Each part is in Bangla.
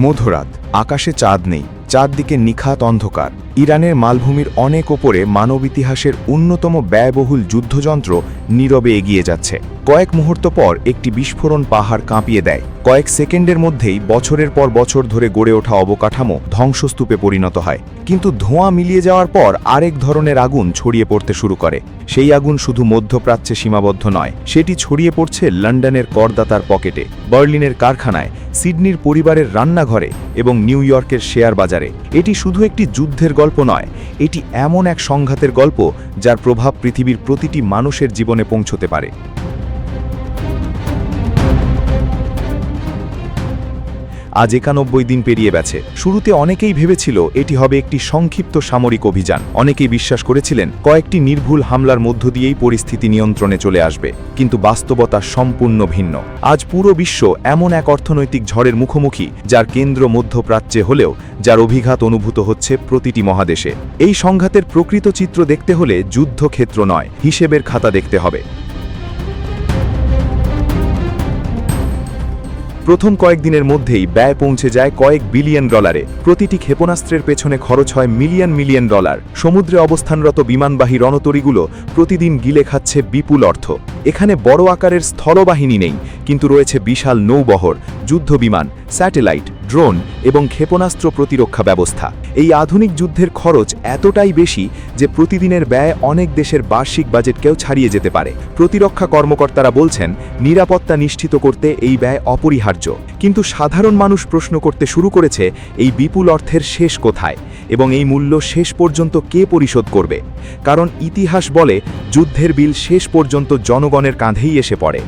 মধ্যরাত, আকাশে চাঁদ নেই, চারদিকে নিখাত অন্ধকার। ইরানের মালভূমির অনেক ওপরে মানব ইতিহাসের অন্যতম ব্যয়বহুল যুদ্ধযন্ত্র নীরবে এগিয়ে যাচ্ছে। কয়েক মুহূর্ত পর একটি বিস্ফোরণ পাহাড় কাঁপিয়ে দেয়। কয়েক সেকেন্ডের মধ্যেই বছরের পর বছর ধরে গড়ে ওঠা অবকাঠামো ধ্বংসস্তূপে পরিণত হয়। কিন্তু ধোঁয়া মিলিয়ে যাওয়ার পর আরেক ধরনের আগুন ছড়িয়ে পড়তে শুরু করে। সেই আগুন শুধু মধ্যপ্রাচ্যে সীমাবদ্ধ নয়, সেটি ছড়িয়ে পড়ছে লন্ডনের করদাতার পকেটে, বার্লিনের কারখানায়, সিডনির পরিবারের রান্নাঘরে এবং নিউ ইয়র্কের শেয়ার বাজারে। এটি শুধু একটি যুদ্ধের গল্প নয়, এটি এমন এক সংঘাতের গল্প যার প্রভাব পৃথিবীর প্রতিটি মানুষের জীবনে পৌঁছতে পারে। আজ 91 দিন পেরিয়ে গেছে। শুরুতে অনেকেই ভেবেছিল এটি হবে একটি সংক্ষিপ্ত সামরিক অভিযান। অনেকেই বিশ্বাস করেছিলেন কয়েকটি নির্ভুল হামলার মধ্য দিয়েই পরিস্থিতি নিয়ন্ত্রণে চলে আসবে, কিন্তু বাস্তবতা সম্পূর্ণ ভিন্ন। আজ পুরো বিশ্ব এমন এক অর্থনৈতিক ঝড়ের মুখোমুখি যার কেন্দ্র মধ্যপ্রাচ্যে হলেও যার অভিঘাত অনুভূত হচ্ছে প্রতিটি মহাদেশে। এই সংঘাতের প্রকৃত চিত্র দেখতে হলে যুদ্ধক্ষেত্র নয়, হিসেবের খাতা দেখতে হবে। প্রথম কয়েকদিনের মধ্যেই ব্যয় পৌঁছে যায় কয়েক বিলিয়ন ডলারে। প্রতিটি ক্ষেপণাস্ত্রের পেছনে খরচ হয় মিলিয়ন মিলিয়ন ডলার। সমুদ্রে অবস্থানরত বিমানবাহী রণতরীগুলো প্রতিদিন গিলে খাচ্ছে বিপুল অর্থ। এখানে বড় আকারের স্থলবাহিনী নেই, কিন্তু রয়েছে বিশাল নৌবহর, যুদ্ধবিমান, স্যাটেলাইট, ড্রোন এবং ক্ষেপণাস্ত্র প্রতিরক্ষা ব্যবস্থা। এই আধুনিক যুদ্ধের খরচ এতটাই বেশি যে প্রতিদিনের ব্যয় অনেক দেশের বার্ষিক বাজেটকেও ছাড়িয়ে যেতে পারে। প্রতিরক্ষা কর্মকর্তারা বলছেন নিরাপত্তা নিশ্চিত করতে এই ব্যয় অপরিহার্য। কিন্তু সাধারণ মানুষ প্রশ্ন করতে শুরু করেছে এই বিপুল অর্থের শেষ কোথায় এবং এই মূল্য শেষ পর্যন্ত কে পরিশোধ করবে। কারণ ইতিহাস বলে যুদ্ধের বিল শেষ পর্যন্ত জনগণের কাঁধেই এসে পড়ে।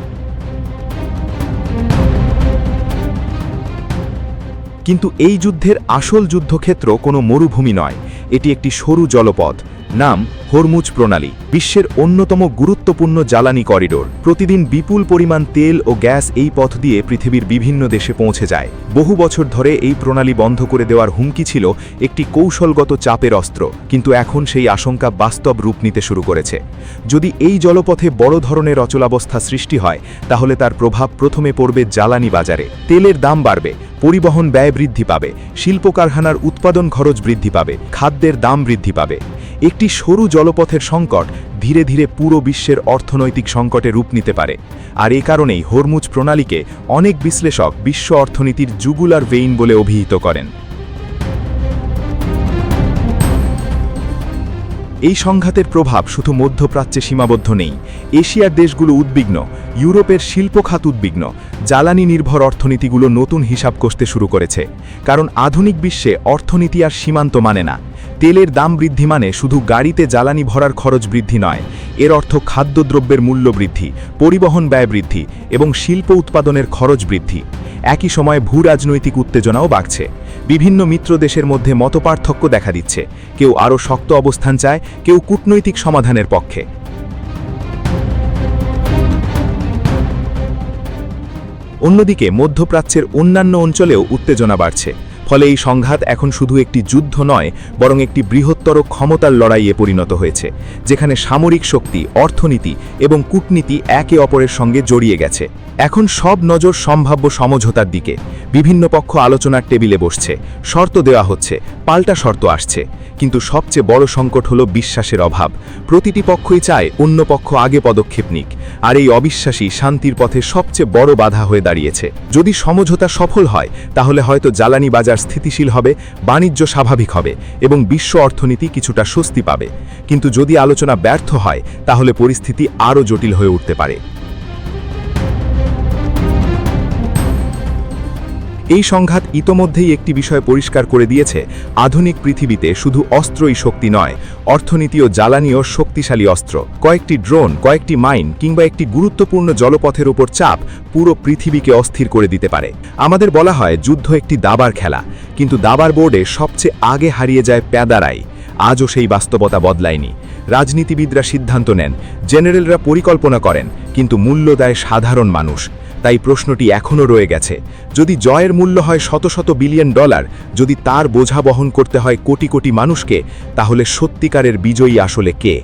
কিন্তু এই যুদ্ধের আসল যুদ্ধক্ষেত্র কোনো মরুভূমি নয়, এটি একটি সরু জলপথ, নাম হরমুজ প্রণালী। বিশ্বের অন্যতম গুরুত্বপূর্ণ জ্বালানি করিডোর। প্রতিদিন বিপুল পরিমাণ তেল ও গ্যাস এই পথ দিয়ে পৃথিবীর বিভিন্ন দেশে পৌঁছে যায়। বহু বছর ধরে এই প্রণালী বন্ধ করে দেওয়ার হুমকি ছিল একটি কৌশলগত চাপের অস্ত্র, কিন্তু এখন সেই আশঙ্কা বাস্তব রূপ নিতে শুরু করেছে। যদি এই জলপথে বড় ধরনের অচলাবস্থা সৃষ্টি হয়, তাহলে তার প্রভাব প্রথমে পড়বে জ্বালানি বাজারে। তেলের দাম বাড়বে, পরিবহন ব্যয় বৃদ্ধি পাবে, শিল্প কারখানার উৎপাদন খরচ বৃদ্ধি পাবে, খাদ্যের দাম বৃদ্ধি পাবে। একটি সরু জলপথের সংকট ধীরে ধীরে পুরো বিশ্বের অর্থনৈতিক সংকটে রূপ নিতে পারে। আর এ কারণেই হরমুজ প্রণালীকে অনেক বিশ্লেষক বিশ্ব অর্থনীতির জুগুলার ভেইন বলে অভিহিত করেন। এই সংঘাতের প্রভাব শুধু মধ্যপ্রাচ্যে সীমাবদ্ধ নেই। এশিয়ার দেশগুলো উদ্বিগ্ন, ইউরোপের শিল্প খাত উদ্বিগ্ন, জ্বালানি নির্ভর অর্থনীতিগুলো নতুন হিসাব কষতে শুরু করেছে। কারণ আধুনিক বিশ্বে অর্থনীতি আর সীমান্ত মানে না। তেলের দাম বৃদ্ধি মানে শুধু গাড়িতে জ্বালানি ভরার খরচ বৃদ্ধি নয়, এর অর্থ খাদ্যদ্রব্যের মূল্য বৃদ্ধি, পরিবহন ব্যয় বৃদ্ধি এবং শিল্প উৎপাদনের খরচ বৃদ্ধি। একই সময়ে ভূ রাজনৈতিক উত্তেজনাও বাড়ছে। বিভিন্ন মিত্র দেশের মধ্যে মতপার্থক্য দেখা দিচ্ছে। কেউ আরও শক্ত অবস্থান চায়, কেউ কূটনৈতিক সমাধানের পক্ষে। অন্যদিকে মধ্যপ্রাচ্যের অন্যান্য অঞ্চলেও উত্তেজনা বাড়ছে। ফলে এই সংঘাত এখন শুধু একটি যুদ্ধ নয়, বরং একটি বৃহত্তর ক্ষমতার লড়াইয়ে পরিণত হয়েছে, যেখানে সামরিক শক্তি, অর্থনীতি এবং কূটনীতি একে অপরের সঙ্গে জড়িয়ে গেছে। এখন সব নজর সম্ভাব্য সমঝোতার দিকে। বিভিন্ন পক্ষ আলোচনার টেবিলে বসছে, শর্ত দেওয়া হচ্ছে, পাল্টা শর্ত আসছে। কিন্তু সবচেয়ে বড় সংকট হলো বিশ্বাসের অভাব। প্রতিটি পক্ষই চায় অন্য পক্ষ আগে পদক্ষেপ নিক, আর এই অবিশ্বাসী শান্তির পথে সবচেয়ে বড় বাধা হয়ে দাঁড়িয়েছে। যদি সমঝোতা সফল হয়, তাহলে হয়তো জ্বালানি বাজার স্থিতিশীল হবে, বাণিজ্য স্বাভাবিক হবে এবং বিশ্ব অর্থনীতি কিছুটা স্বস্তি পাবে। কিন্তু যদি আলোচনা ব্যর্থ হয়, তাহলে পরিস্থিতি আরও জটিল হয়ে উঠতে পারে। এই সংঘাত ইতোমধ্যেই একটি বিষয় পরিষ্কার করে দিয়েছে, আধুনিক পৃথিবীতে শুধু অস্ত্রই শক্তি নয়, অর্থনীতি ও জ্বালানিও শক্তিশালী অস্ত্র। কয়েকটি ড্রোন, কয়েকটি মাইন কিংবা একটি গুরুত্বপূর্ণ জলপথের উপর চাপ পুরো পৃথিবীকে অস্থির করে দিতে পারে। আমাদের বলা হয় যুদ্ধ একটি দাবার খেলা, কিন্তু দাবার বোর্ডে সবচেয়ে আগে হারিয়ে যায় প্যাদারাই। আজও সেই বাস্তবতা বদলায়নি। রাজনীতিবিদরা সিদ্ধান্ত নেন, জেনারেলরা পরিকল্পনা করেন, কিন্তু মূল্য দেয় সাধারণ মানুষ। তাই প্রশ্নটি এখনও রয়ে গেছে, যদি জয়ের মূল্য হয় শত শত বিলিয়ন ডলার, যদি তার বোঝা বহন করতে হয় কোটি কোটি মানুষকে, তাহলে সত্যিকারের বিজয়ী আসলে কে?